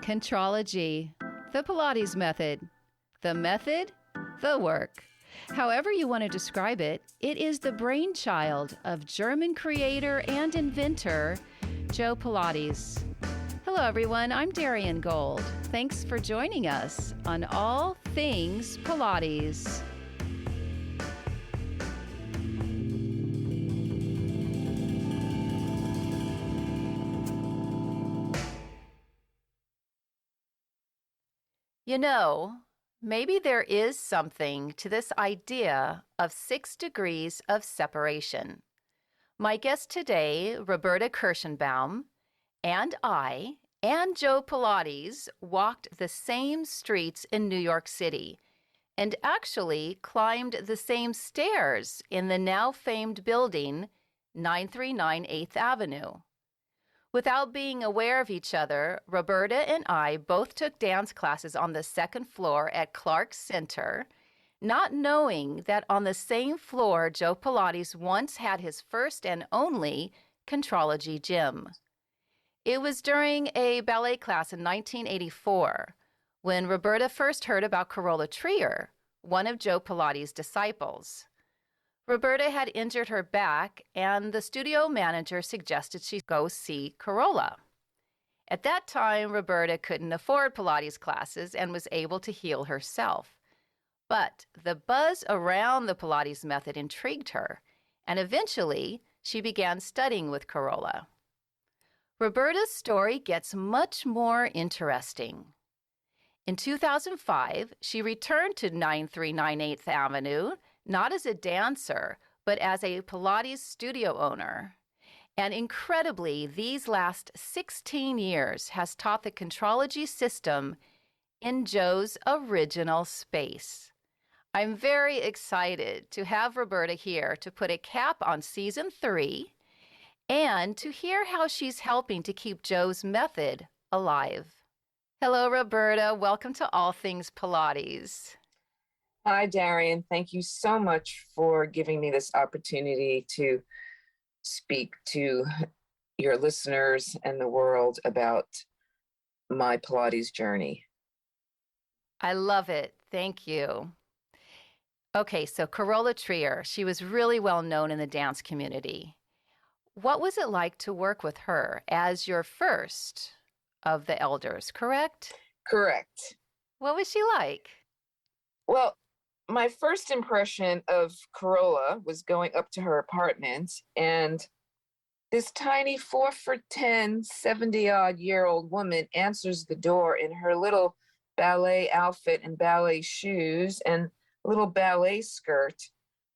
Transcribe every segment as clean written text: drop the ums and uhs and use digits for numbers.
Contrology, the Pilates method. The method, the work. However you want to describe it, it is the brainchild of German creator and inventor Joe Pilates. Hello everyone, I'm Darian Gold. Thanks for joining us on All Things Pilates. You know, maybe there is something to this idea of 6 degrees of separation. My guest today, Roberta Kirschenbaum, and I, and Joe Pilates walked the same streets in New York City and actually climbed the same stairs in the now famed building 939 8th Avenue. Without being aware of each other, Roberta and I both took dance classes on the second floor at Clark's Center, not knowing that on the same floor Joe Pilates once had his first and only Contrology gym. It was during a ballet class in 1984 when Roberta first heard about Carola Trier, one of Joe Pilates' disciples. Roberta had injured her back, and the studio manager suggested she go see Carola. At that time, Roberta couldn't afford Pilates classes and was able to heal herself. But the buzz around the Pilates method intrigued her, and eventually she began studying with Carola. Roberta's story gets much more interesting. In 2005, she returned to 939 8th Avenue, not as a dancer, but as a Pilates studio owner. And incredibly, these last 16 years has taught the Contrology system in Joe's original space. I'm very excited to have Roberta here to put a cap on Season 3 and to hear how she's helping to keep Joe's method alive. Hello, Roberta. Welcome to All Things Pilates. Hi, Darian. Thank you so much for giving me this opportunity to speak to your listeners and the world about my Pilates journey. I love it. Thank you. Okay, so Carola Trier, she was really well known in the dance community. What was it like to work with her as your first of the elders, correct? Correct. What was she like? Well, my first impression of Carola was going up to her apartment, and this tiny 4'10", 70-odd-year-old woman answers the door in her little ballet outfit and ballet shoes and little ballet skirt.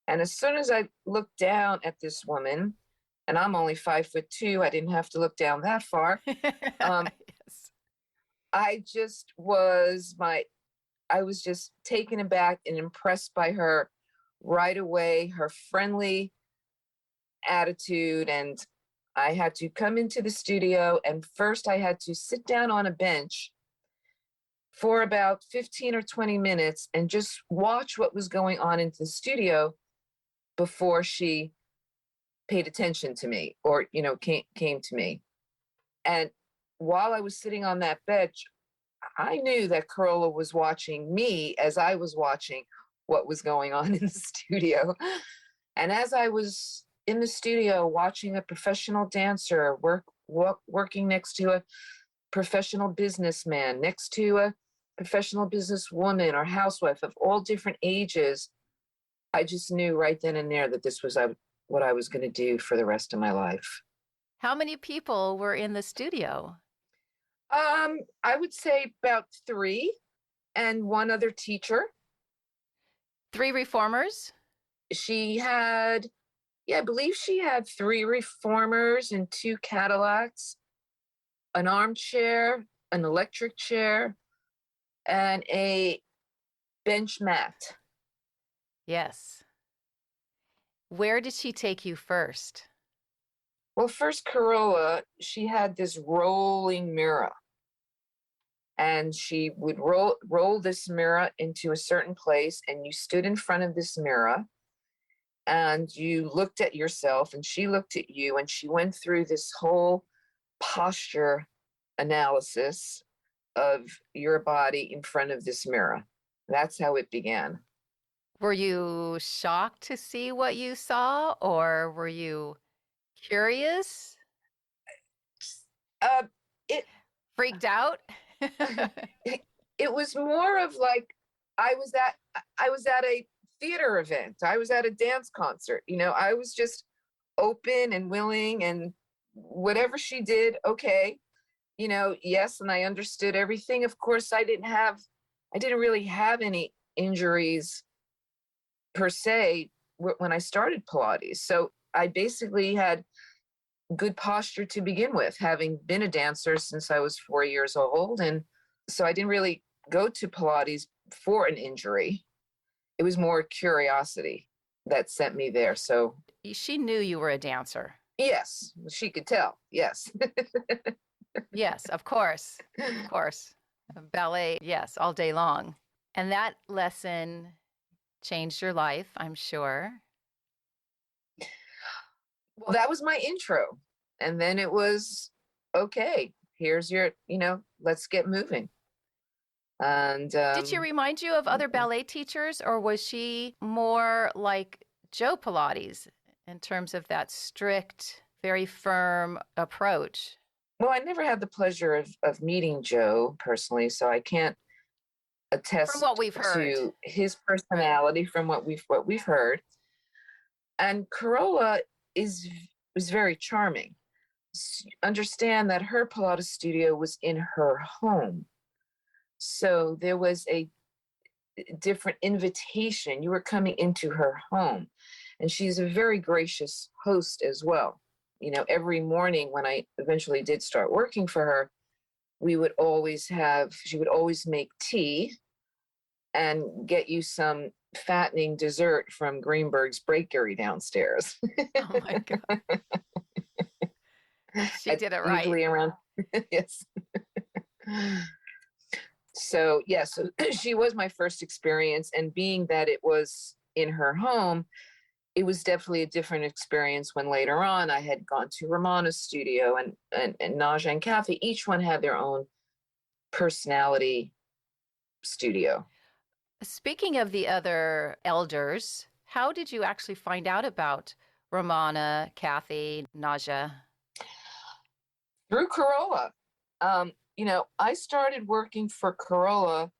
And as soon as I looked down at this woman, and I'm only 5'2", I didn't have to look down that far. Yes. I was just taken aback and impressed by her right away, her friendly attitude. And I had to come into the studio, and first I had to sit down on a bench for about 15 or 20 minutes and just watch what was going on in the studio before she paid attention to me or, came to me. And while I was sitting on that bench, I knew that Carola was watching me as I was watching what was going on in the studio. And as I was in the studio watching a professional dancer working next to a professional businessman, next to a professional businesswoman or housewife of all different ages, I just knew right then and there that this was what I was going to do for the rest of my life. How many people were in the studio? I would say about 3 and one other teacher. 3 reformers? She had, I believe she had 3 reformers and 2 Cadillacs, an armchair, an electric chair, and a bench mat. Yes. Where did she take you first? Well, first, Carola, she had this rolling mirror. And she would roll this mirror into a certain place, and you stood in front of this mirror, and you looked at yourself, and she looked at you, and she went through this whole posture analysis of your body in front of this mirror. That's how it began. Were you shocked to see what you saw, or were you curious, Uh, it freaked out? it was more of like I was at I was at a theater event. I was at a dance concert. I was just open and willing, and whatever she did, okay. Yes, and I understood everything. Of course, I didn't really have any injuries per se when I started Pilates. So I basically had good posture to begin with, having been a dancer since I was 4 years old. And so I didn't really go to Pilates for an injury. It was more curiosity that sent me there. So She knew you were a dancer. yes, she could tell. Yes. Yes, of course. Of course. Ballet, yes, all day long. And that lesson changed your life, I'm sure. Well, that was my intro. And then it was, okay, here's your, let's get moving. And Did she remind you of other ballet teachers, or was she more like Joe Pilates in terms of that strict, very firm approach? well, I never had the pleasure of meeting Joe personally, so I can't From attest what we've heard. to his personality from what we've heard. And Carola was very charming. Understand that her Pilates studio was in her home. So there was a different invitation. You were coming into her home. And she's a very gracious host as well. Every morning when I eventually did start working for her, she would always make tea and get you some fattening dessert from Greenberg's Bakery downstairs. Oh my God. She did it right. Usually around, yes. So, yes, so she was my first experience. And being that it was in her home, it was definitely a different experience when later on I had gone to Romana's studio and Naja and Kathy. Each one had their own personality studio. Speaking of the other elders, how did you actually find out about Romana, Kathy, Naja? Through Carola. I started working for Carola.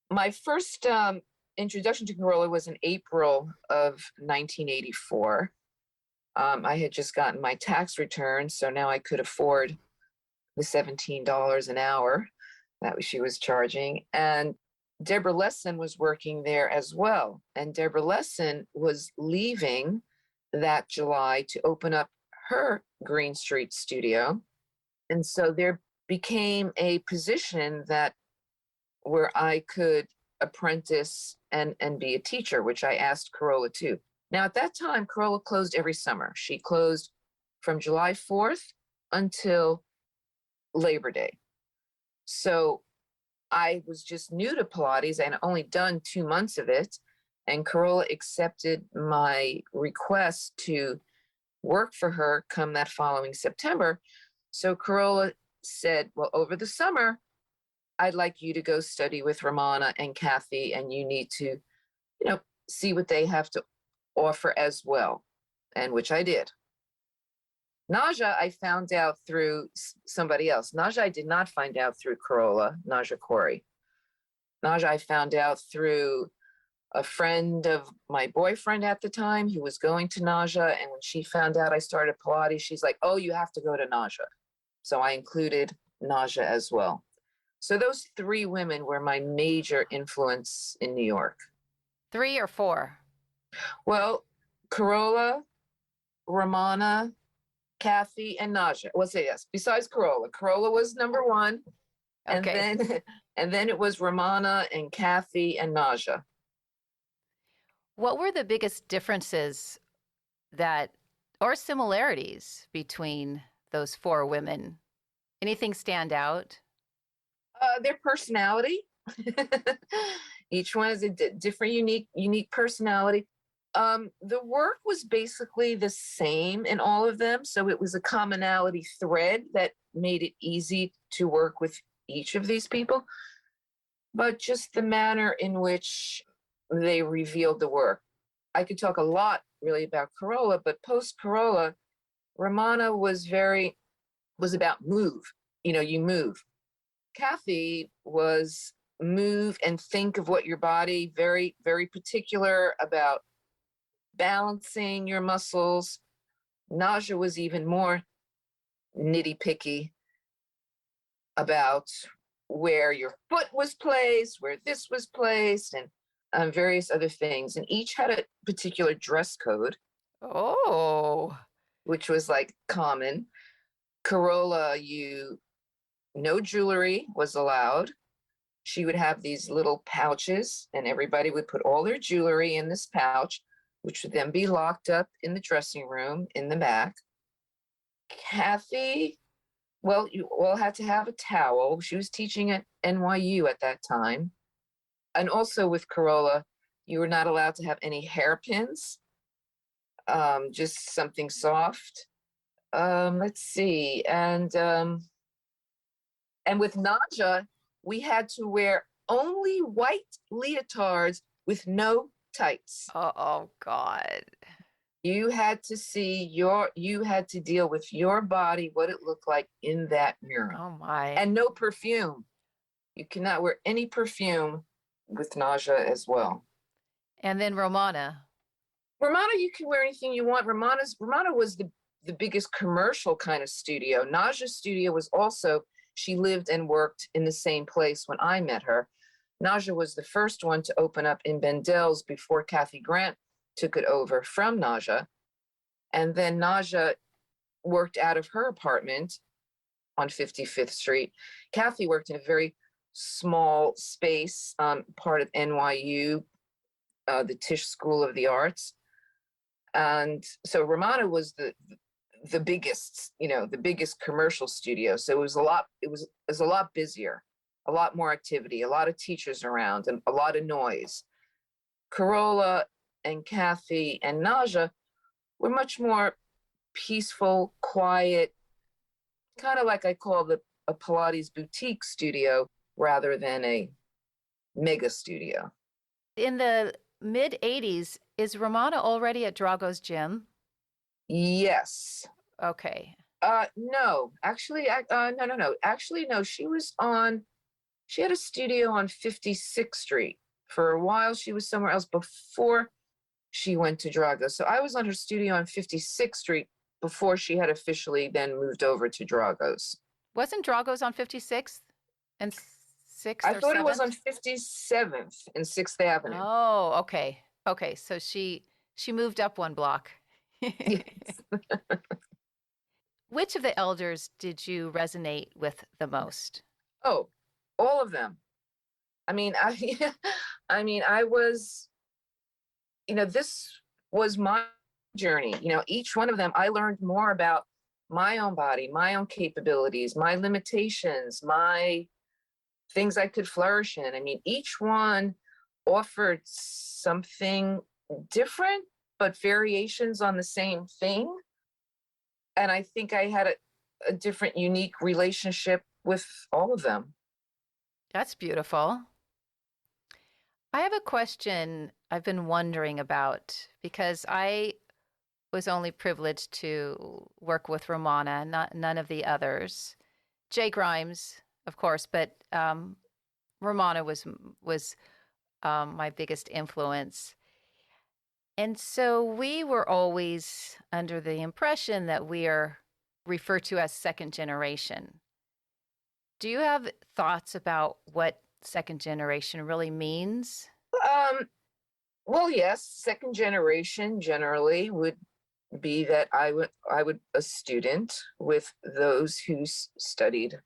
My first introduction to Carola was in April of 1984. I had just gotten my tax return, so now I could afford the $17 an hour that she was charging. And Deborah Lesson was working there as well. And Deborah Lesson was leaving that July to open up her Green Street studio. And so there became a position where I could apprentice and be a teacher, which I asked Carola too. Now, at that time, Carola closed every summer. She closed from July 4th until Labor Day. So I was just new to Pilates and only done 2 months of it. And Carola accepted my request to work for her come that following September. So Carola said, well, over the summer, I'd like you to go study with Romana and Kathy, and you need to, see what they have to offer as well, and which I did. Naja, I found out through somebody else. Naja, I did not find out through Carola, Naja Corey. Naja, I found out through a friend of my boyfriend at the time who was going to Naja. And when she found out I started Pilates, she's like, oh, you have to go to Naja. So I included Naja as well. So those 3 women were my major influence in New York. 3 or 4? Well, Carola, Romana, Kathy, and Naja. Well, say yes. Besides Carola, Carola was number 1, and Okay. then it was Romana and Kathy and Naja. What were the biggest differences or similarities between those 4 women? Anything stand out? Their personality. Each one is a different, unique personality. The work was basically the same in all of them. So it was a commonality thread that made it easy to work with each of these people, but just the manner in which they revealed the work. I could talk a lot really about Carola, but post Carola, Romana was about move. You move. Kathy was move and think of what your body, very, very particular about balancing your muscles. Naja was even more nitty picky about where your foot was placed, where this was placed, and various other things. And each had a particular dress code. Oh. Which was like common. Carola, no jewelry was allowed. She would have these little pouches, and everybody would put all their jewelry in this pouch, which would then be locked up in the dressing room in the back. Kathy, well, you all had to have a towel. She was teaching at NYU at that time. And also with Carola, you were not allowed to have any hairpins, just something soft. Let's see. And with Naja, we had to wear only white leotards with no tights. Oh, God. You had to deal with your body, what it looked like in that mirror. Oh, my. And no perfume. You cannot wear any perfume with Naja as well. And then Romana. Romana, you can wear anything you want. Romana was the biggest commercial kind of studio. Naja's studio was also, she lived and worked in the same place when I met her. Naja was the first one to open up in Bendel's before Kathy Grant took it over from Naja. And then Naja worked out of her apartment on 55th Street. Kathy worked in a very small space, part of NYU, the Tisch School of the Arts. And so Romana was the biggest, the biggest commercial studio. So it was a lot busier, a lot more activity, a lot of teachers around, and a lot of noise. Carola and Kathy and Naja were much more peaceful, quiet, kind of like I call a Pilates boutique studio rather than a mega studio. In the mid 80s, is Romana already at Drago's gym? Yes. Okay. No, actually, no. Actually, no, she had a studio on 56th Street. For a while, she was somewhere else before she went to Drago. So I was on her studio on 56th Street before she had officially then moved over to Drago's. Wasn't Drago's on 56th and 6th I or thought 7th? it was on 57th and 6th Avenue. Oh, okay. Okay, so she moved up one block. Yes. Which of the elders did you resonate with the most? Oh, all of them. I mean, I was, this was my journey. Each one of them, I learned more about my own body, my own capabilities, my limitations, my things I could flourish in. I mean, each one offered something different, but variations on the same thing. And I think I had a different, unique relationship with all of them. That's beautiful. I have a question I've been wondering about because I was only privileged to work with Romana, none of the others. Jay Grimes, of course, but Romana was my biggest influence. And so we were always under the impression that we are referred to as second generation. Do you have thoughts about what second generation really means? Well, yes, second generation generally would be that I would a student with those who studied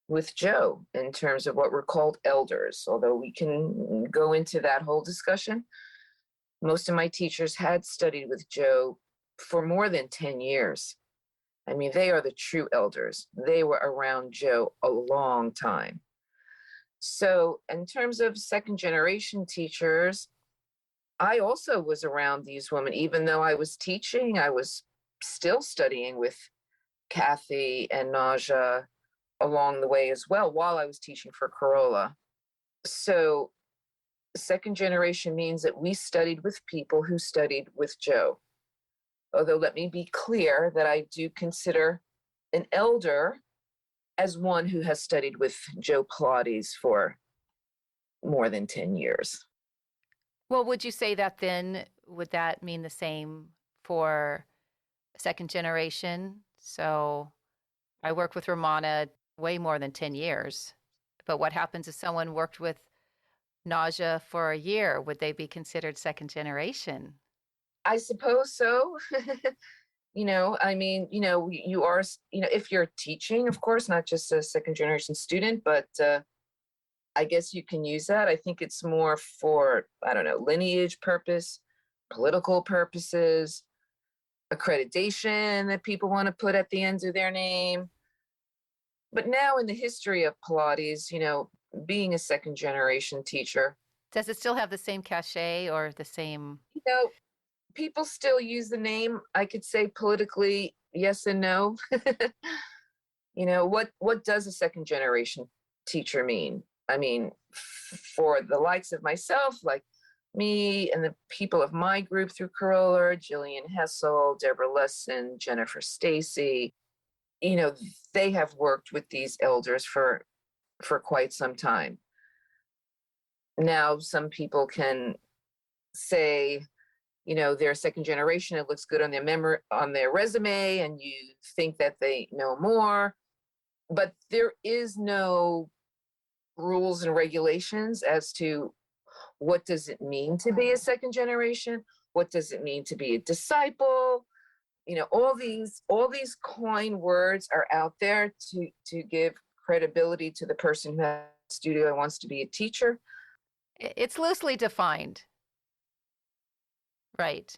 with Joe in terms of what were called elders, although we can go into that whole discussion. Most of my teachers had studied with Joe for more than 10 years. I mean, they are the true elders. They were around Joe a long time. So in terms of second generation teachers, I also was around these women. Even though I was teaching, I was still studying with Kathy and Naja along the way as well while I was teaching for Carola. So second generation means that we studied with people who studied with Joe. Although let me be clear that I do consider an elder as one who has studied with Joe Pilates for more than 10 years. Well, would you say that then, would that mean the same for second generation? So I worked with Romana way more than 10 years. But what happens if someone worked with Nausea for a year? Would they be considered second generation? I suppose so. I mean, you are, if you're teaching, of course, not just a second generation student, but I guess you can use that. I think it's more for, I don't know, lineage purpose, political purposes, accreditation that people want to put at the end of their name. But now in the history of Pilates, being a second generation teacher, Does it still have the same cachet or the same? People still use the name. I could say politically, yes and no. What does a second generation teacher mean? I mean, for the likes of myself, like me and the people of my group through Carola, Jillian Hessel, Deborah Lesson, Jennifer Stacy, they have worked with these elders for quite some time. Now, some people can say, they're second generation. It looks good on their resume, and you think that they know more. But there is no rules and regulations as to what does it mean to be a second generation. What does it mean to be a disciple? All these coin words are out there to give credibility to the person who has a studio and wants to be a teacher. It's loosely defined. Right.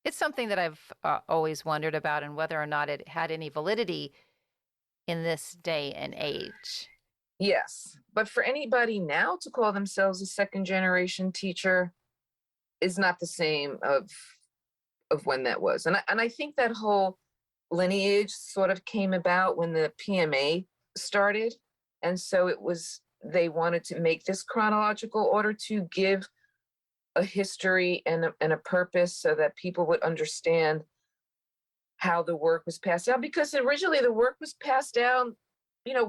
It's something that I've always wondered about and whether or not it had any validity in this day and age. Yes, but for anybody now to call themselves a second generation teacher is not the same of when that was. And I think that whole lineage sort of came about when the PMA started. And so they wanted to make this chronological order to give a history and a purpose so that people would understand how the work was passed down, because originally the work was passed down,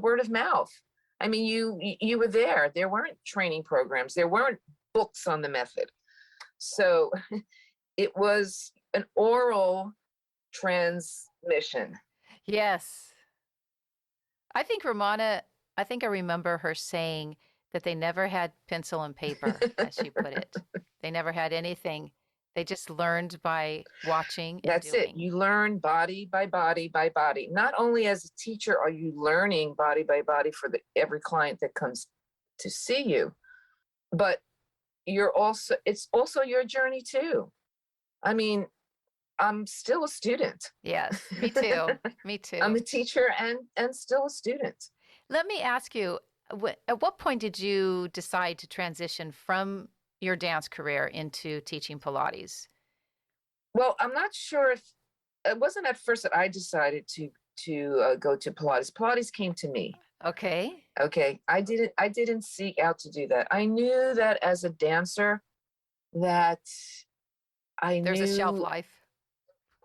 word of mouth. I mean, you were there. There weren't training programs. There weren't books on the method. So it was an oral transmission. Yes. I think I remember her saying that they never had pencil and paper, as she put it. They never had anything. They just learned by watching and That's doing. it. You learn body by body by body. Not only as a teacher are you learning body by body for every client that comes to see you, but it's also your journey too. I mean, I'm still a student. Yes, me too. Me too. I'm a teacher and still a student. Let me ask you, at what point did you decide to transition from your dance career into teaching Pilates? Well, I'm not sure if it wasn't at first that I decided to go to Pilates. Pilates came to me. Okay. Okay. I didn't seek out to do that. I knew that as a dancer that There's a shelf life.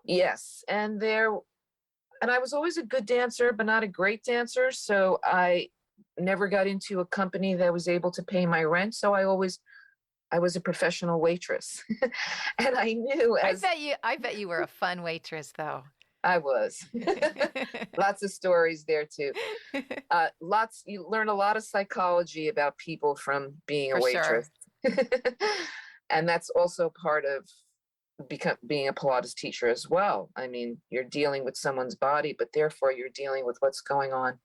Yes. And I was always a good dancer, but not a great dancer. So I never got into a company that was able to pay my rent. So I was a professional waitress. And I knew I bet you were a fun waitress though. I was. Lots of stories there too. You learn a lot of psychology about people from being a waitress. Sure. And that's also part of being a Pilates teacher as well. I mean, you're dealing with someone's body, but therefore you're dealing with what's going on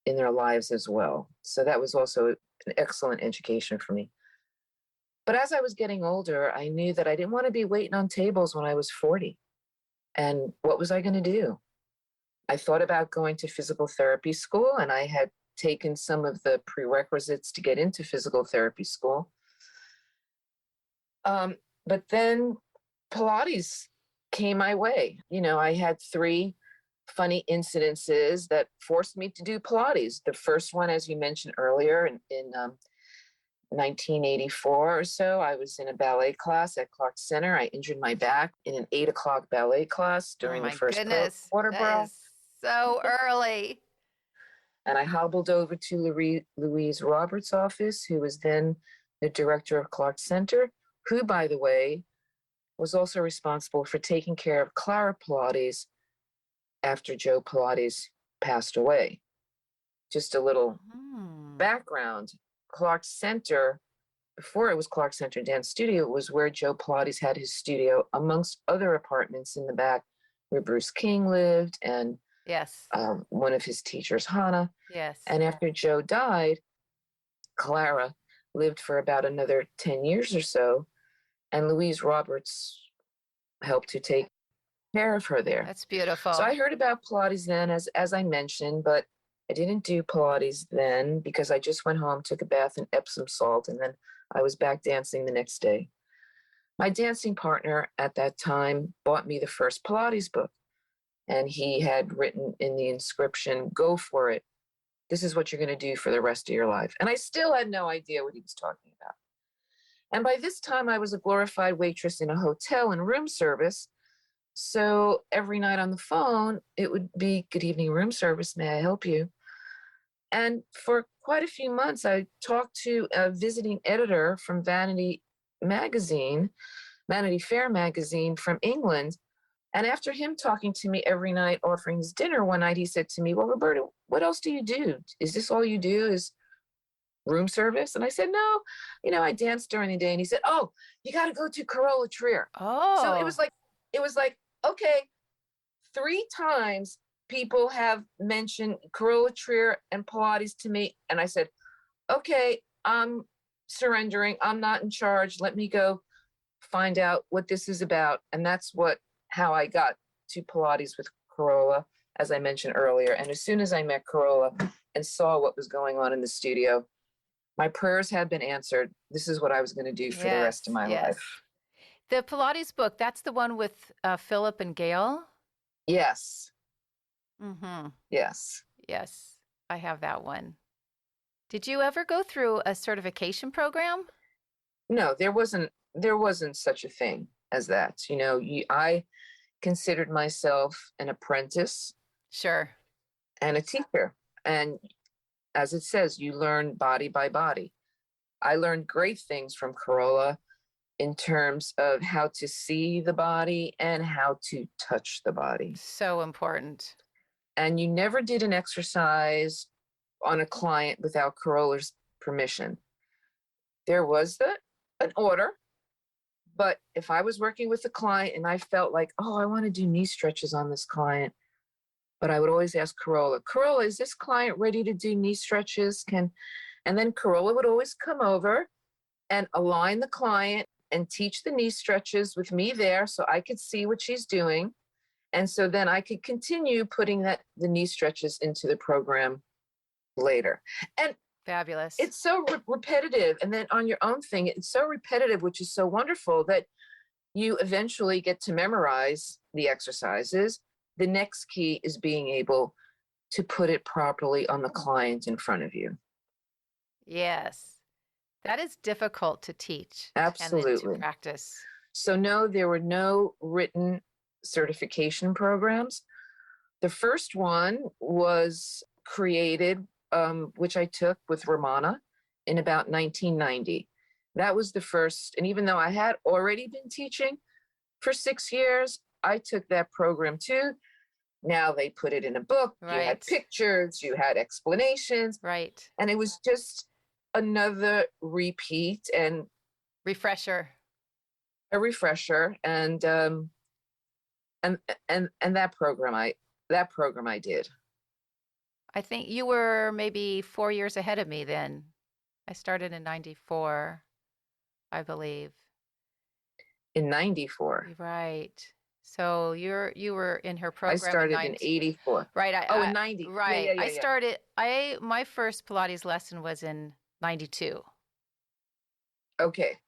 in their lives as well. So that was also an excellent education for me. But as I was getting older, I knew that I didn't want to be waiting on tables when I was 40. And what was I going to do? I thought about going to physical therapy school, and I had taken some of the prerequisites to get into physical therapy school. But then Pilates came my way. I had 3 funny incidences that forced me to do Pilates. The first one, as you mentioned earlier, in 1984 or so, I was in a ballet class at Clark Center. I injured my back in an 8 o'clock ballet class Oh during the my first goodness. water That brawl. is so early. And I hobbled over to Louise Roberts' office, who was then the director of Clark Center, who, by the way, was also responsible for taking care of Clara Pilates after Joe Pilates passed away. Just a little background. Clark Center, before it was Clark Center Dance Studio, it was where Joe Pilates had his studio, amongst other apartments in the back where Bruce King lived and Yes. one of his teachers, Hannah. Yes. And after Joe died, Clara lived for about another 10 years or so, and Louise Roberts helped to take care of her there. That's beautiful. So I heard about Pilates then, as I mentioned, but I didn't do Pilates then because I just went home, took a bath in Epsom salt, and then I was back dancing the next day. My dancing partner at that time bought me the first Pilates book, and he had written in the inscription, "Go for it. This is what you're going to do for the rest of your life." And I still had no idea what he was talking about. And by this time, I was a glorified waitress in a hotel and room service. So every night on the phone, it would be, "Good evening, room service. May I help you?" And for quite a few months, I talked to a visiting editor from Vanity Fair magazine from England. And after him talking to me every night, offering his dinner, one night he said to me, "Well, Roberta, what else do you do? Is this all you do is room service?" And I said, "No, I dance during the day." And he said, "Oh, you got to go to Carola Trier." So it was like, okay, 3 times people have mentioned Carola Trier and Pilates to me. And I said, "Okay, I'm surrendering. I'm not in charge. Let me go find out what this is about." And that's how I got to Pilates with Carola, as I mentioned earlier. And as soon as I met Carola and saw what was going on in the studio, my prayers had been answered. This is what I was going to do for the rest of my life. The Pilates book, that's the one with Philip and Gail? Yes. Mm-hmm. Yes. Yes, I have that one. Did you ever go through a certification program? No, there wasn't such a thing as that. I considered myself an apprentice. Sure. And a teacher. And as it says, you learn body by body. I learned great things from Carola in terms of how to see the body and how to touch the body. So important. And you never did an exercise on a client without Carola's permission. There was an order, but if I was working with a client and I felt like, "Oh, I want to do knee stretches on this client," but I would always ask Carola, "Carola, is this client ready to do knee stretches? And then Carola would always come over and align the client and teach the knee stretches with me there so I could see what she's doing. And so then I could continue putting the knee stretches into the program later." And fabulous. It's so repetitive. And then on your own thing, it's so repetitive, which is so wonderful that you eventually get to memorize the exercises. The next key is being able to put it properly on the client in front of you. Yes. That is difficult to teach. Absolutely. And then to practice. So no, there were no written certification programs. The first one was created, which I took with Romana in about 1990. That was the first. And even though I had already been teaching for 6 years, I took that program too. Now they put it in a book. Right. You had pictures, you had explanations. Right. And it was just another repeat and refresher. A refresher. And that program I did. I think you were maybe 4 years ahead of me then. I started in 94, I believe. In 94. Right. So you were in her program. I started in 84. Right. In 90. Right. Yeah. I started. My first Pilates lesson was in 92. Okay.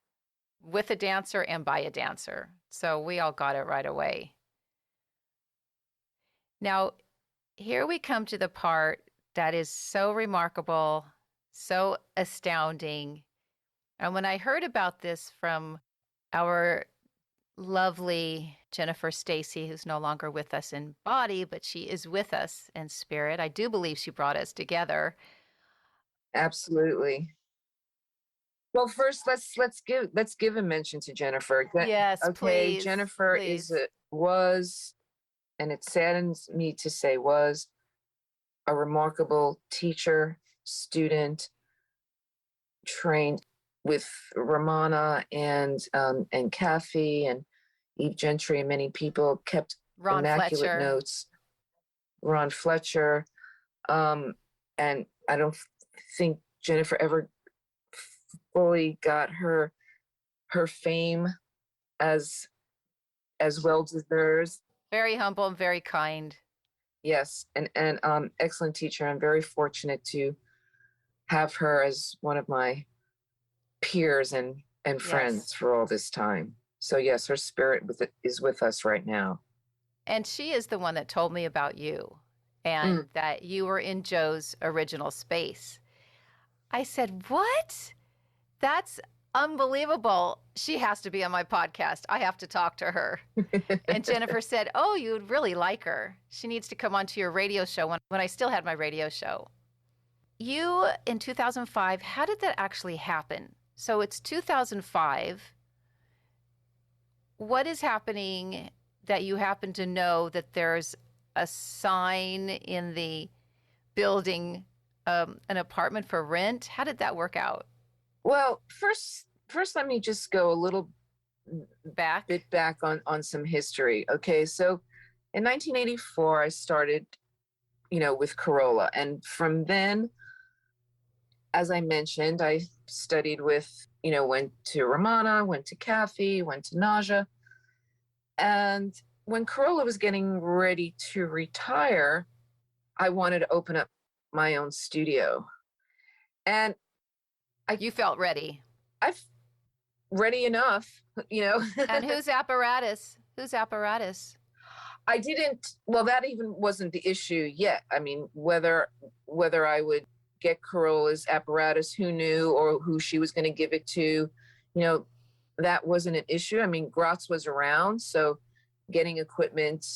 With a dancer and by a dancer. So we all got it right away. Now, here we come to the part that is so remarkable, so astounding. And when I heard about this from our lovely Jennifer Stacy, who's no longer with us in body, but she is with us in spirit. I do believe she brought us together. Absolutely. Well, first let's give a mention to Jennifer. Yes, Okay, please, Jennifer please. was, and it saddens me to say was, a remarkable teacher, student, trained with Ramana and Kathy and Eve Gentry and many people, kept Ron immaculate Fletcher. notes. Ron Fletcher, and I don't think Jennifer ever fully got her fame as well deserved. Very humble and very kind. Yes, and excellent teacher. I'm very fortunate to have her as one of my peers and friends Yes. for all this time. So yes, her spirit is with us right now. And she is the one that told me about you and that you were in Joe's original space. I said, "What? That's unbelievable. She has to be on my podcast. I have to talk to her." And Jennifer said, "Oh, you'd really like her. She needs to come onto your radio show," when I still had my radio show. You, in 2005, how did that actually happen? So it's 2005. What is happening that you happen to know that there's a sign in the building, an apartment for rent? How did that work out? Well, first let me just go a little Back? back on some history. Okay, so in 1984, I started, with Carola, and from then, as I mentioned, I studied with, went to Ramana, went to Kathy, went to Naja, and when Carola was getting ready to retire, I wanted to open up my own studio, and You felt ready. I've ready enough, And whose apparatus? Whose apparatus? I didn't, well, that even wasn't the issue yet. I mean, whether I would get Carola's apparatus, who knew, or who she was going to give it to, that wasn't an issue. I mean, Gratz was around, so getting equipment,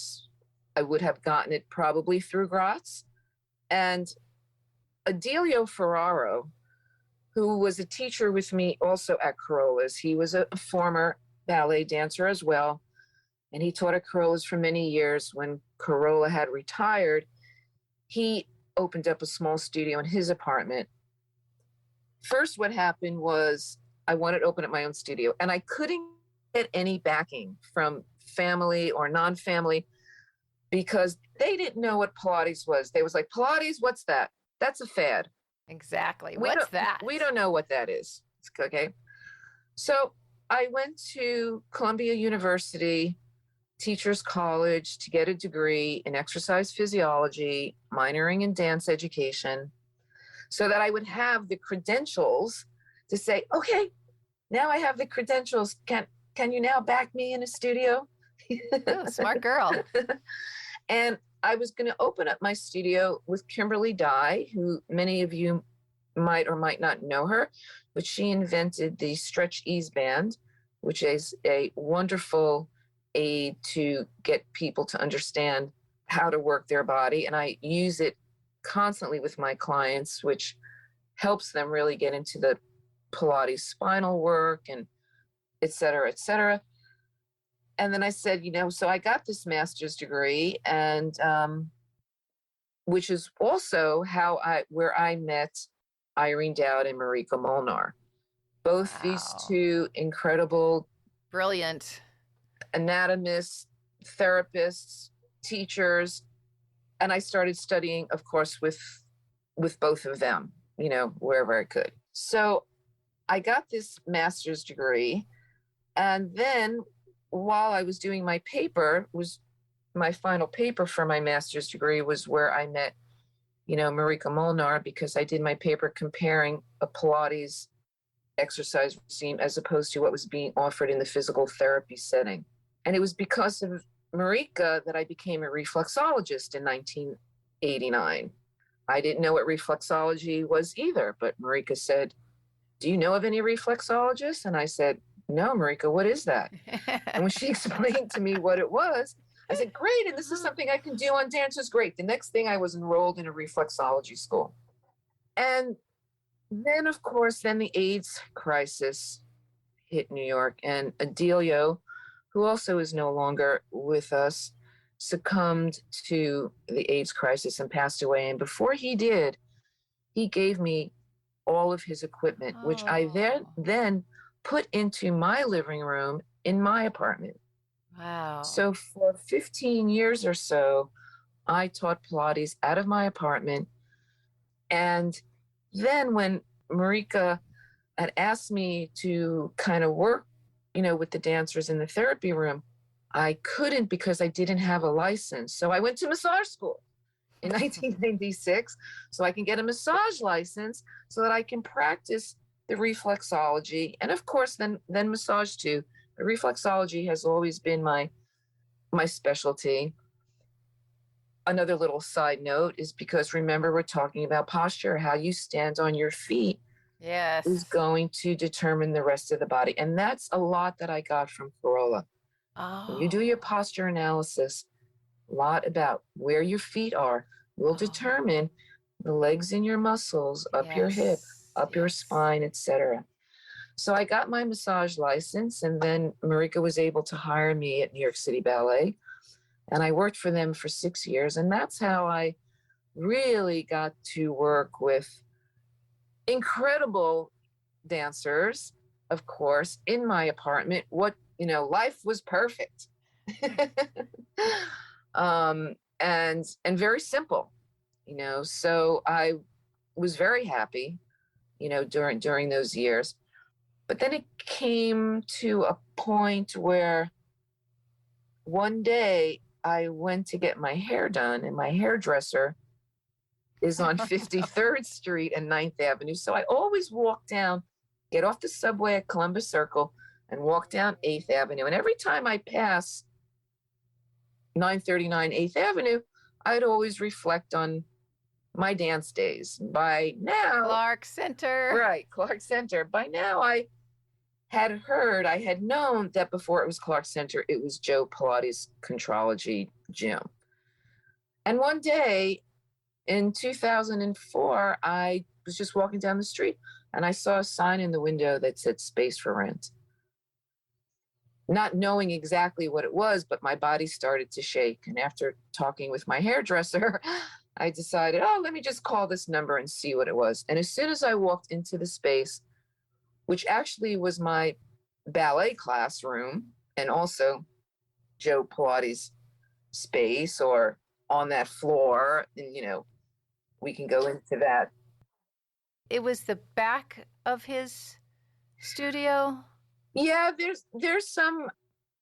I would have gotten it probably through Gratz. And Adelio Ferraro, who was a teacher with me also at Carola's, he was a former ballet dancer as well. And he taught at Carola's for many years. When Carola had retired, he opened up a small studio in his apartment. First, what happened was I wanted to open up my own studio, and I couldn't get any backing from family or non-family because they didn't know what Pilates was. They was like, "Pilates, what's that? That's a fad." Exactly. What's that? We don't know what that is. Okay. So I went to Columbia University Teachers College to get a degree in exercise physiology, minoring in dance education, so that I would have the credentials to say, okay, now I have the credentials. Can you now back me in a studio? Oh, smart girl. And I was going to open up my studio with Kimberly Dye, who many of you might or might not know her, but she invented the Stretch Ease Band, which is a wonderful aid to get people to understand how to work their body. And I use it constantly with my clients, which helps them really get into the Pilates spinal work and et cetera, et cetera. And then I said, so I got this master's degree, and which is also where I met Irene Dowd and Marika Molnar. Both these two incredible, brilliant anatomists, therapists, teachers. And I started studying, of course, with both of them, wherever I could. So I got this master's degree. And then while I was doing my paper, was my final paper for my master's degree was where I met, Marika Molnar, because I did my paper comparing a Pilates exercise regime as opposed to what was being offered in the physical therapy setting. And it was because of Marika that I became a reflexologist in 89. I didn't know what reflexology was either, but Marika said, "Do you know of any reflexologists?" And I said, "No, Marika, what is that?" And when she explained to me what it was, I said, "Great, and this is something I can do on dancers." Great. The next thing I was enrolled in a reflexology school. And then, of course, then the AIDS crisis hit New York, and Adelio, who also is no longer with us, succumbed to the AIDS crisis and passed away. And before he did, he gave me all of his equipment, which I then put into my living room in my apartment. Wow. So for 15 years or so, I taught Pilates out of my apartment. And then when Marika had asked me to kind of work, with the dancers in the therapy room, I couldn't because I didn't have a license. So I went to massage school in 1996 so I can get a massage license so that I can practice the reflexology. And of course, then massage too. The reflexology has always been my specialty. Another little side note is because remember, we're talking about posture, how you stand on your feet. Yes. Is going to determine the rest of the body. And that's a lot that I got from Carola. When you do your posture analysis, a lot about where your feet are will determine the legs in your muscles, up your hip, up your spine, etc. So I got my massage license, and then Marika was able to hire me at New York City Ballet. And I worked for them for 6 years. And that's how I really got to work with incredible dancers, of course, in my apartment. Life was perfect. And very simple, so I was very happy, during those years. But then it came to a point where one day I went to get my hair done, and my hairdresser is on 53rd Street and 9th Avenue. So I always walk down, get off the subway at Columbus Circle, and walk down 8th Avenue. And every time I pass 939 8th Avenue, I'd always reflect on my dance days. By now, Clark Center. Right, Clark Center. By now, I had known that before it was Clark Center, it was Joe Pilates Contrology gym. And one day, in 2004, I was just walking down the street and I saw a sign in the window that said space for rent. Not knowing exactly what it was, but my body started to shake. And after talking with my hairdresser, I decided, let me just call this number and see what it was. And as soon as I walked into the space, which actually was my ballet classroom and also Joe Pilates space, or on that floor, and we can go into that. It was the back of his studio? Yeah, there's some,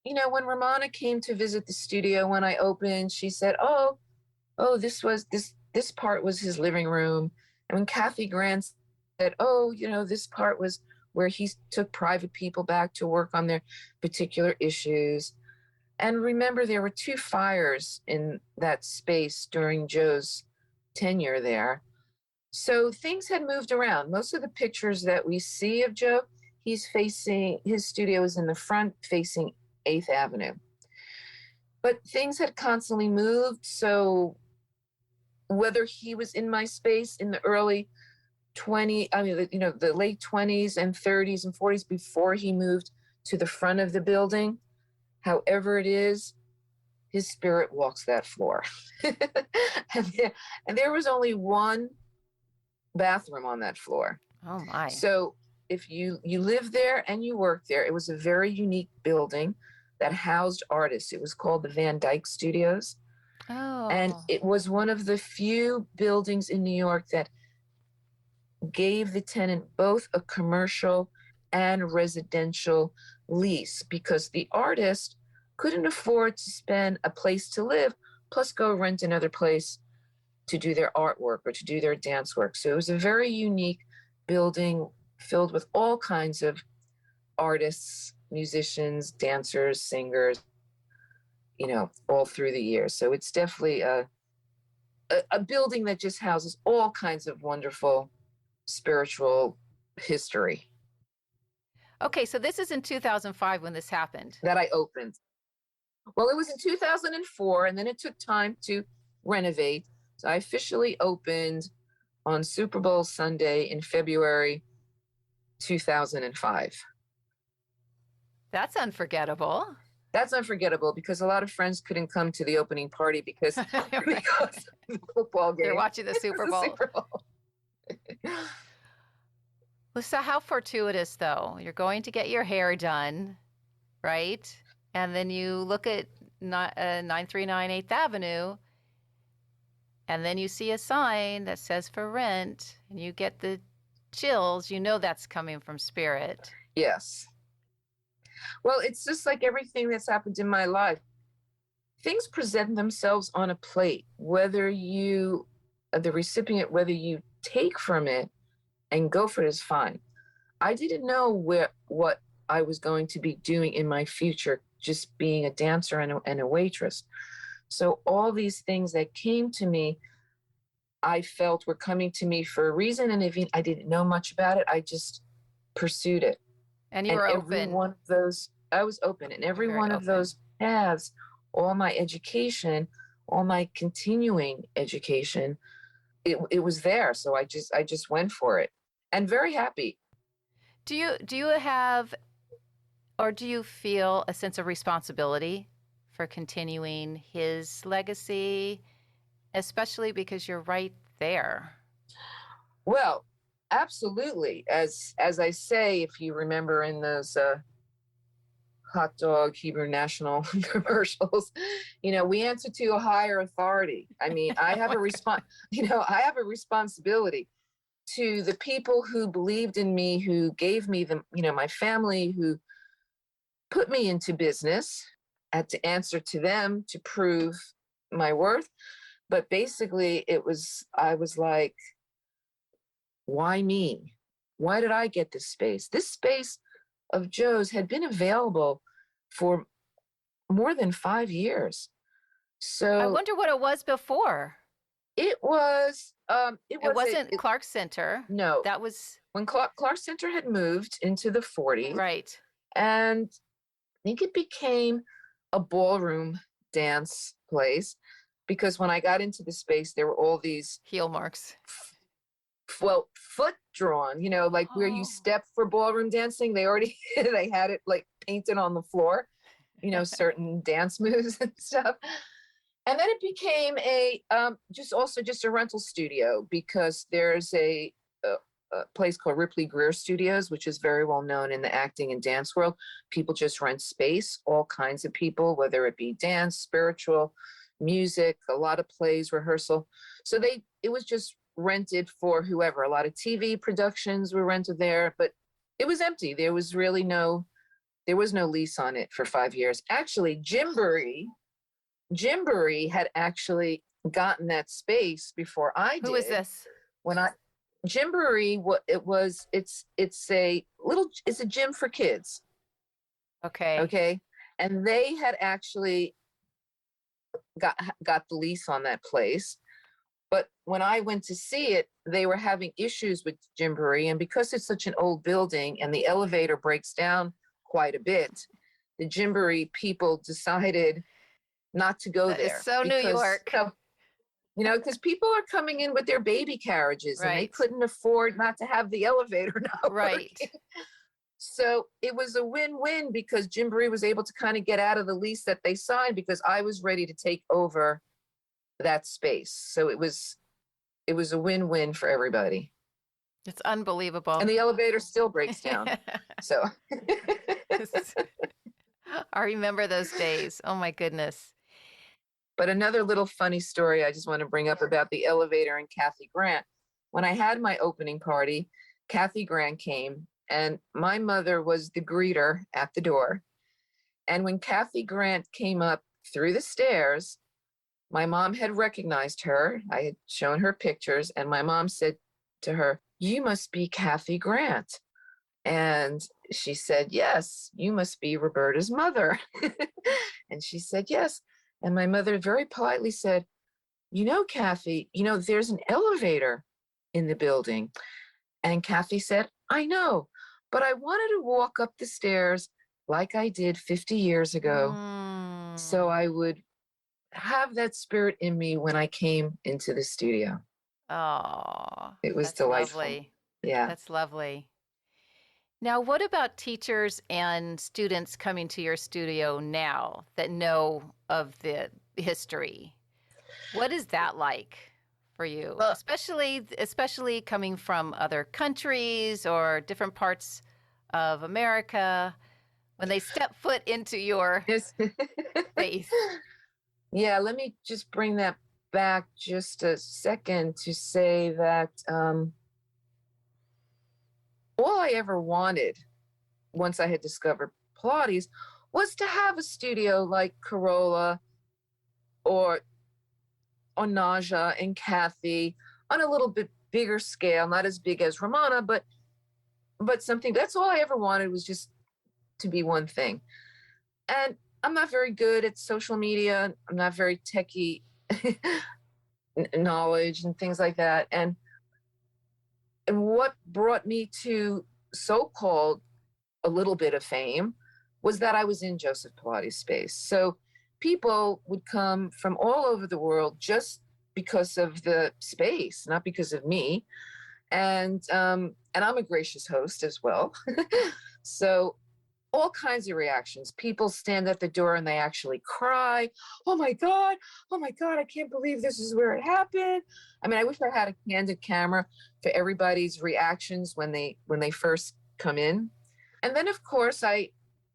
when Ramona came to visit the studio when I opened, she said, oh, this part was his living room. And when Kathy Grant said, this part was where he took private people back to work on their particular issues. And remember, there were 2 fires in that space during Joe's tenure there. So things had moved around. Most of the pictures that we see of Joe, his studio is in the front facing 8th Avenue. But things had constantly moved. So whether he was in my space in the early the late 20s and 30s and 40s before he moved to the front of the building, however it is, his spirit walks that floor. and there was only one bathroom on that floor. Oh my. So if you live there and you work there, it was a very unique building that housed artists. It was called the Van Dyke Studios. Oh. And it was one of the few buildings in New York that gave the tenant both a commercial and residential lease, because the artist couldn't afford to spend a place to live plus go rent another place to do their artwork or to do their dance work. So it was a very unique building filled with all kinds of artists, musicians, dancers, singers, all through the years. So it's definitely a a building that just houses all kinds of wonderful spiritual history Okay, so this is in 2005 when this happened. that I opened. Well, it was in 2004, and then it took time to renovate. So I officially opened on Super Bowl Sunday in February 2005. That's unforgettable. That's unforgettable because a lot of friends couldn't come to the opening party because of the football game. They're watching the Super Bowl. Super Bowl. Well, so how fortuitous, though. You're going to get your hair done, right? And then you look at 939 8th Avenue, and then you see a sign that says for rent, and you get the chills. You know that's coming from spirit. Yes. Well, it's just like everything that's happened in my life. Things present themselves on a plate, whether you, the recipient, whether you take from it and go for it is fine. I didn't know what I was going to be doing in my future, just being a dancer and a waitress. So all these things that came to me, I felt were coming to me for a reason. And if I didn't know much about it, I just pursued it. And you were every open. one of those, I was open. And every one of those paths, all my education, all my continuing education, it was there. So I just went for it and very happy. Do you have, or do you feel a sense of responsibility for continuing his legacy, especially because you're right there? Well, absolutely. As I say, if you remember in those hot dog Hebrew National commercials, we answer to a higher authority. I mean, I have I have a responsibility to the people who believed in me, who gave me my family, who put me into business. I had to answer to them to prove my worth. But basically I was like, why me? Why did I get this space? This space of Joe's had been available for more than 5 years. So I wonder what it was before. It was. It wasn't Clark Center. No, that was when Clark Center had moved into the 40s. Right. And I think it became a ballroom dance place because when I got into the space, there were all these heel marks. Well, foot drawn, like where you step for ballroom dancing. They already they had it like painted on the floor, certain dance moves and stuff. And then it became just a rental studio because there's a place called Ripley Greer Studios, which is very well known in the acting and dance world. People just rent space, all kinds of people, whether it be dance, spiritual, music, a lot of plays, rehearsal. So it was just rented for whoever. A lot of TV productions were rented there, but it was empty. There was no lease on it for 5 years. Actually, Gymboree had actually gotten that space before I did. Who is this? Gymboree, it's a gym for kids. Okay. And they had actually got the lease on that place. But when I went to see it, they were having issues with Gymboree. And because it's such an old building and the elevator breaks down quite a bit, the Gymboree people decided not to go there. It's so New York. Because people are coming in with their baby carriages and they couldn't afford not to have the elevator not working. So it was a win-win because Gymboree was able to kind of get out of the lease that they signed because I was ready to take over that space. So it was a win-win for everybody. It's unbelievable. And the elevator still breaks down. So I remember those days. Oh my goodness. But another little funny story I just want to bring up about the elevator and Kathy Grant. When I had my opening party, Kathy Grant came and my mother was the greeter at the door. And when Kathy Grant came up through the stairs, my mom had recognized her. I had shown her pictures and my mom said to her, "You must be Kathy Grant." And she said, "Yes, you must be Roberta's mother." And she said, "Yes." And my mother very politely said, Kathy, there's an elevator in the building. And Kathy said, I know, but I wanted to walk up the stairs like I did 50 years ago. So Mm. I would have that spirit in me when I came into the studio. Oh, It was that's delightful. lovely. Yeah. That's lovely. Now, what about teachers and students coming to your studio now that know of the history? What is that like for you, Well, especially coming from other countries or different parts of America when they step foot into your yes. space? Yeah, let me just bring that back just a second to say that all I ever wanted once I had discovered Pilates was to have a studio like Carola or Naja and Kathy on a little bit bigger scale, not as big as Romana, but something. That's all I ever wanted, was just to be one thing. And I'm not very good at social media. I'm not very techie knowledge and things like that. And what brought me to so-called a little bit of fame was that I was in Joseph Pilates' space. So people would come from all over the world just because of the space, not because of me. And I'm a gracious host as well. So all kinds of reactions. People stand at the door and they actually cry. Oh my God, oh my God, I can't believe this is where it happened. I mean, I wish I had a candid camera for everybody's reactions when they first come in. And then of course I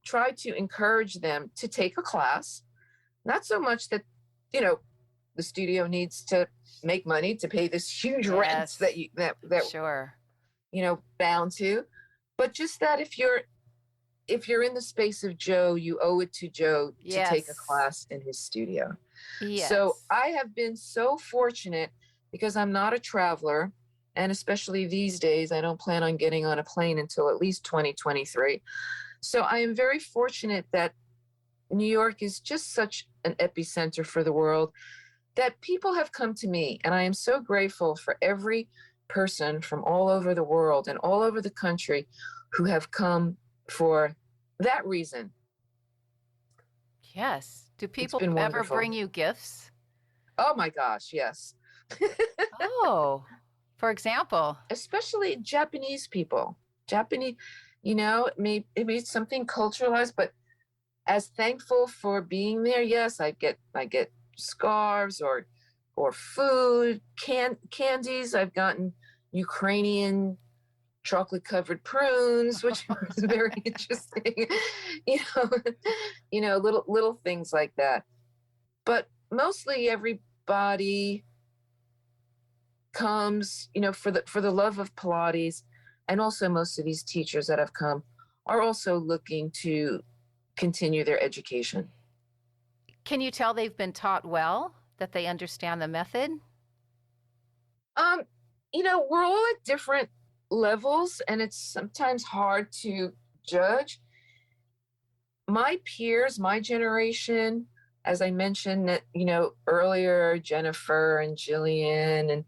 try to encourage them to take a class. Not so much that, the studio needs to make money to pay this huge rent Yes, that sure. bound to, but just that if you're in the space of Joe, you owe it to Joe to take a Yes, class in his studio. So yes. I have been so fortunate because I'm not a traveler. And especially these days, I don't plan on getting on a plane until at least 2023. So I am very fortunate that New York is just such an epicenter for the world that people have come to me. And I am so grateful for every person from all over the world and all over the country who have come for that reason. Yes. Do It's people been ever wonderful. bring you gifts? Oh my gosh, yes. Oh, for example. Especially Japanese people. Japanese, maybe it's something culturalized, but as thankful for being there, yes, I get scarves or food, candies. I've gotten Ukrainian chocolate covered prunes, which was very interesting. you know, little things like that. But mostly everybody comes, for the love of Pilates, and also most of these teachers that have come are also looking to continue their education. Can you tell they've been taught well, that they understand the method? Um, we're all at different levels, and it's sometimes hard to judge. My peers, my generation, as I mentioned that, earlier, Jennifer and Jillian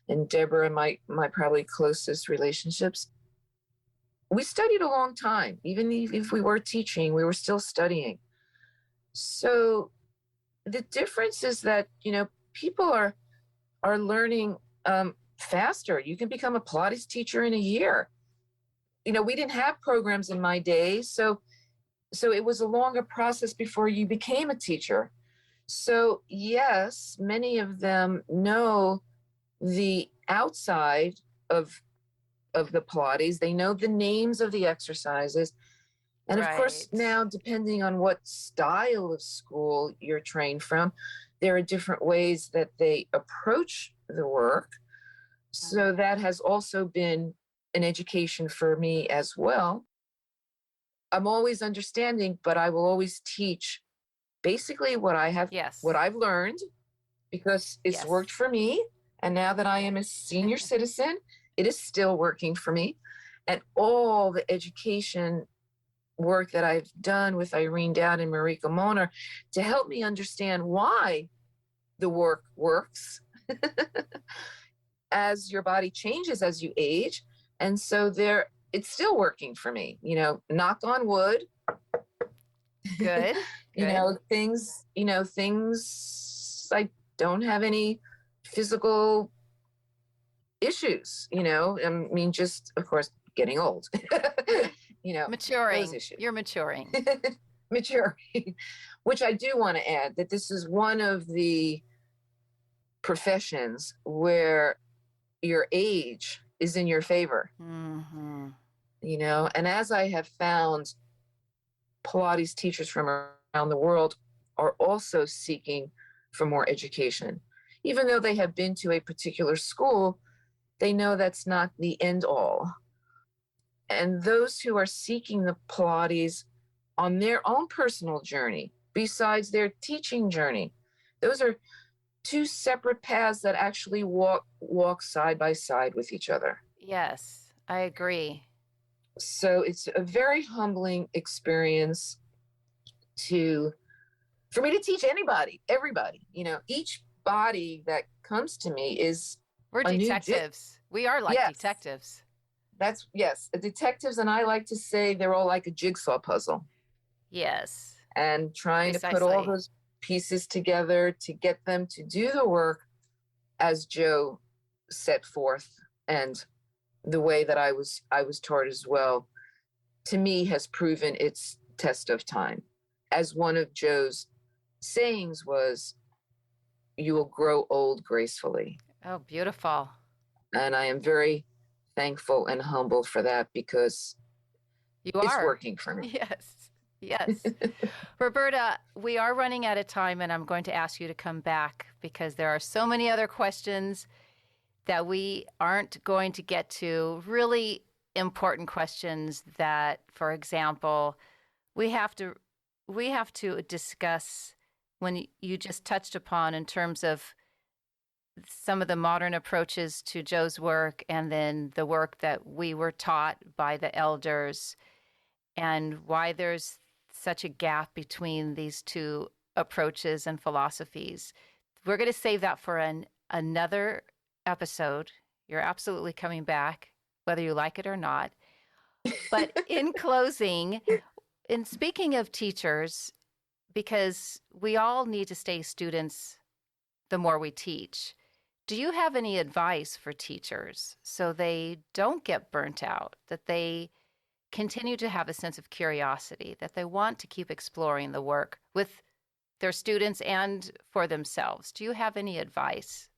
and Deborah, my probably closest relationships, we studied a long time. Even if we were teaching, we were still studying. So the difference is that, people are learning faster. You can become a Pilates teacher in a year. We didn't have programs in my day, so it was a longer process before you became a teacher. So yes, many of them know the outside of the Pilates. They know the names of the exercises. And of course, Right. now, depending on what style of school you're trained from, there are different ways that they approach the work. So that has also been an education for me as well. I'm always understanding, but I will always teach basically what Yes. I've learned, because it's Yes. worked for me. And now that I am a senior citizen, it is still working for me. And all the education work that I've done with Irene Dowd and Marika Moner to help me understand why the work works as your body changes as you age. And so it's still working for me, knock on wood. Good. Good. Things I don't have any physical issues, I mean, just of course getting old, those Maturing. issues. You're maturing. Maturing, which I do want to add that this is one of the professions where your age is in your favor. Mm-hmm. And as I have found, Pilates teachers from around the world are also seeking for more education. Even though they have been to a particular school, they know that's not the end all. And those who are seeking the Pilates on their own personal journey, besides their teaching journey, those are two separate paths that actually walk side by side with each other. Yes, I agree. So it's a very humbling experience for me to teach everybody. Each body that comes to me is We're a new detectives. We are like Yes. detectives. Yes, detectives, and I like to say they're all like a jigsaw puzzle. Yes. And trying to put all those pieces together to get them to do the work as Joe set forth, and the way that I was taught as well, to me has proven its test of time. As one of Joe's sayings was, "You will grow old gracefully." Oh, beautiful. And I am very thankful and humble for that, because it's working for me. Yes. Yes. Roberta, we are running out of time, and I'm going to ask you to come back because there are so many other questions that we aren't going to get to. Really important questions that, for example, we have to discuss when you just touched upon in terms of some of the modern approaches to Joe's work and then the work that we were taught by the elders, and why there's such a gap between these two approaches and philosophies. We're going to save that for another episode. You're absolutely coming back, whether you like it or not. But in closing, in speaking of teachers, because we all need to stay students the more we teach, do you have any advice for teachers so they don't get burnt out, that they continue to have a sense of curiosity, that they want to keep exploring the work with their students and for themselves? Do you have any advice?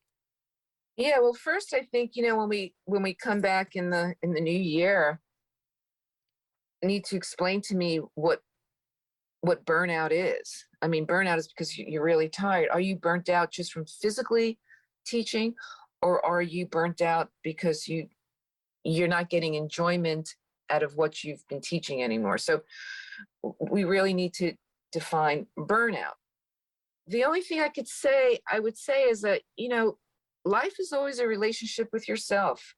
Yeah, well, first I think, when we come back in the new year, need to explain to me what burnout is. I mean, burnout is because you're really tired. Are you burnt out just from physically teaching, or are you burnt out because you're not getting enjoyment out of what you've been teaching anymore? So we really need to define burnout. The only thing I would say is that, life is always a relationship with yourself.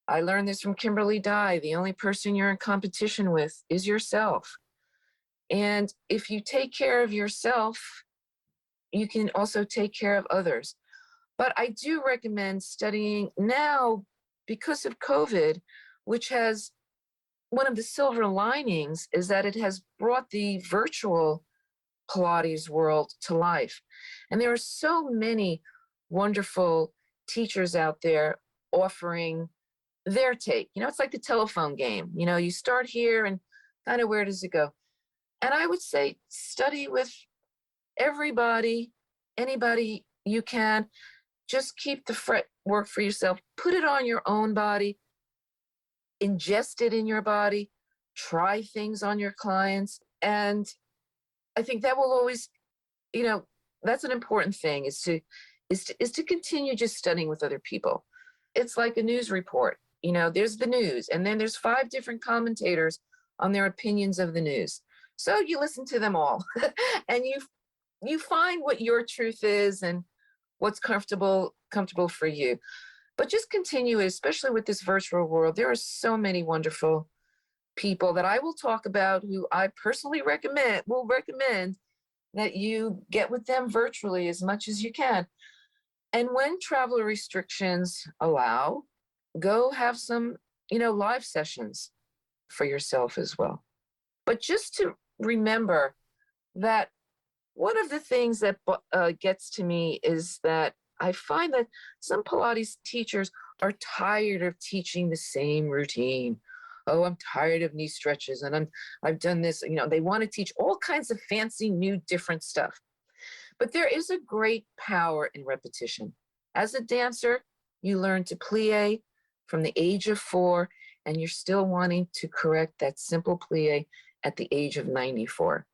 I learned this from Kimberly Dye. The only person you're in competition with is yourself. And if you take care of yourself, you can also take care of others. But I do recommend studying now because of COVID, which has one of the silver linings is that it has brought the virtual Pilates world to life. And there are so many wonderful teachers out there offering their take. It's like the telephone game. You start here and kind of where does it go? And I would say study with everybody, anybody you can. Just keep the work for yourself. Put it on your own body. Ingest it in your body. Try things on your clients. And I think that will always, that's an important thing is to continue just studying with other people. It's like a news report. There's the news, and then there's 5 different commentators on their opinions of the news. So you listen to them all and you find what your truth is and what's comfortable for you. But just continue, especially with this virtual world. There are so many wonderful people that I will talk about who I personally will recommend that you get with them virtually as much as you can. And when travel restrictions allow, go have some, live sessions for yourself as well. But just to remember that one of the things that gets to me is that I find that some Pilates teachers are tired of teaching the same routine. Oh, I'm tired of knee stretches and I've done this. They want to teach all kinds of fancy, new, different stuff. But there is a great power in repetition. As a dancer, you learn to plie from the age of 4, and you're still wanting to correct that simple plie at the age of 94.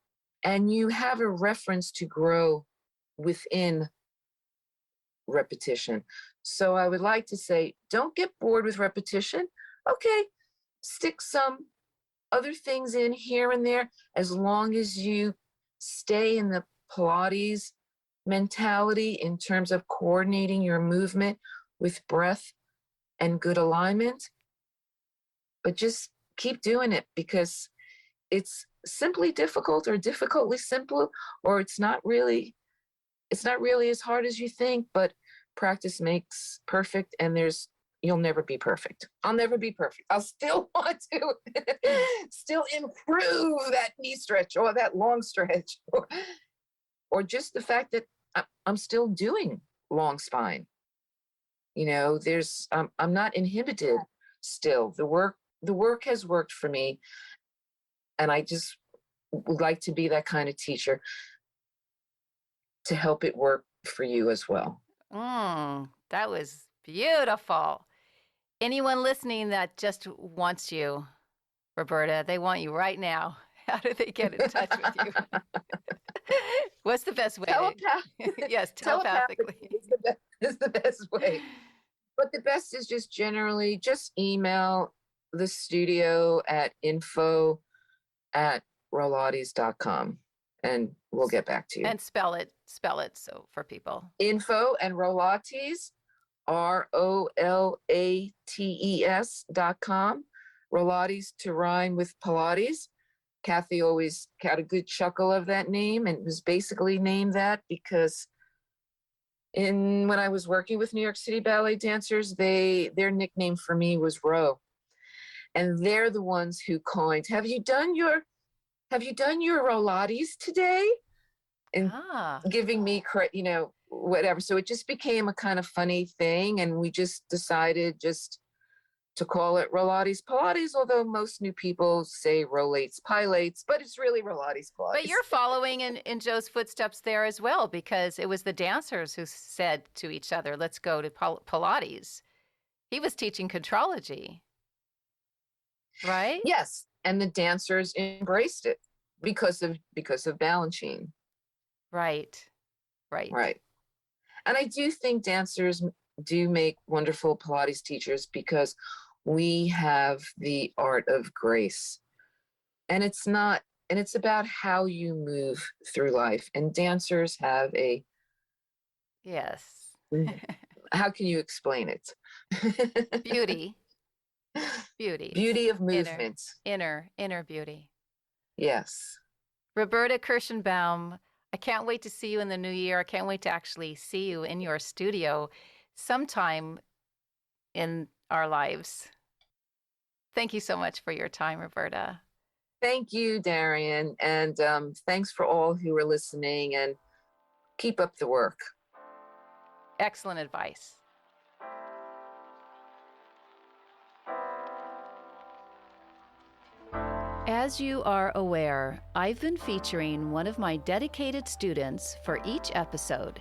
And you have a reference to grow within repetition. So I would like to say, don't get bored with repetition. Okay, stick some other things in here and there, as long as you stay in the Pilates mentality in terms of coordinating your movement with breath and good alignment. But just keep doing it, because it's simply difficult or difficultly simple, or it's not really as hard as you think, but practice makes perfect, and you'll never be perfect. I'll never be perfect. I'll still want to still improve that knee stretch or that long stretch, or just the fact that I'm still doing long spine. I'm not inhibited still. The work has worked for me, and I just would like to be that kind of teacher to help it work for you as well. That was beautiful. Anyone listening that just wants you, Roberta, they want you right now. How do they get in touch with you? What's the best way? Yes, telepathically. is the best way. But the best is just email the studio at info@rolates.com, and we'll get back to you. And spell it so for people. Info and Rolates, ROLATES.com. Rolates to rhyme with Pilates. Kathy always had a good chuckle of that name, and it was basically named that because when I was working with New York City ballet dancers, their nickname for me was Ro. And they're the ones who coined, have you done your Rolates today? And giving me, whatever. So it just became a kind of funny thing. And we just decided to call it Rolates Pilates, although most new people say Rolates Pilates, but it's really Rolates Pilates. But you're following in Joe's footsteps there as well, because it was the dancers who said to each other, let's go to Pilates. He was teaching Contrology, right? Yes, and the dancers embraced it because of Balanchine. Right. And I do think dancers do make wonderful Pilates teachers, because we have the art of grace, and it's about how you move through life, and dancers have yes. How can you explain it? Beauty of movement, inner beauty. Yes. Roberta Kirschenbaum, I can't wait to see you in the new year. I can't wait to actually see you in your studio sometime in our lives. Thank you so much for your time, Roberta. Thank you, Darian. And thanks for all who are listening, and keep up the work. Excellent advice. As you are aware, I've been featuring one of my dedicated students for each episode.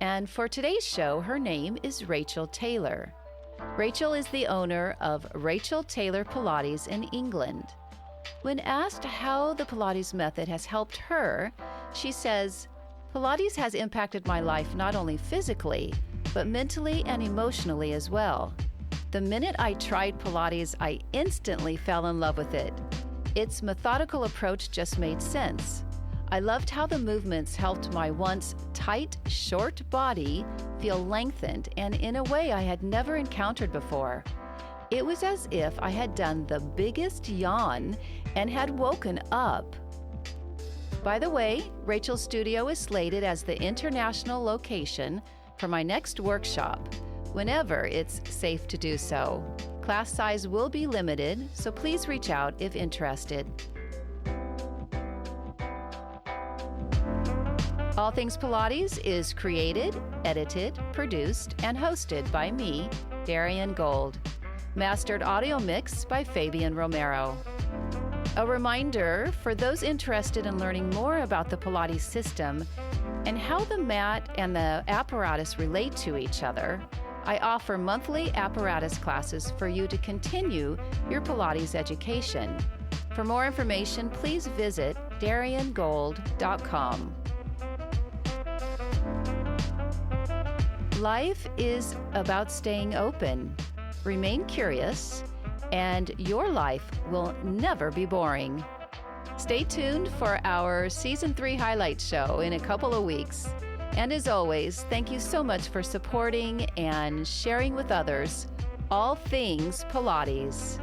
And for today's show, her name is Rachel Taylor. Rachel is the owner of Rachel Taylor Pilates in England. When asked how the Pilates method has helped her, she says, Pilates has impacted my life not only physically, but mentally and emotionally as well. The minute I tried Pilates, I instantly fell in love with it. Its methodical approach just made sense. I loved how the movements helped my once tight, short body feel lengthened and in a way I had never encountered before. It was as if I had done the biggest yawn and had woken up. By the way, Rachel's studio is slated as the international location for my next workshop, whenever it's safe to do so. Class size will be limited, so please reach out if interested. All Things Pilates is created, edited, produced, and hosted by me, Darian Gold. Mastered audio mix by Fabian Romero. A reminder for those interested in learning more about the Pilates system and how the mat and the apparatus relate to each other, I offer monthly apparatus classes for you to continue your Pilates education. For more information, please visit dariangold.com. Life is about staying open. Remain curious, and your life will never be boring. Stay tuned for our Season 3 highlight show in a couple of weeks. And as always, thank you so much for supporting and sharing with others all things Pilates.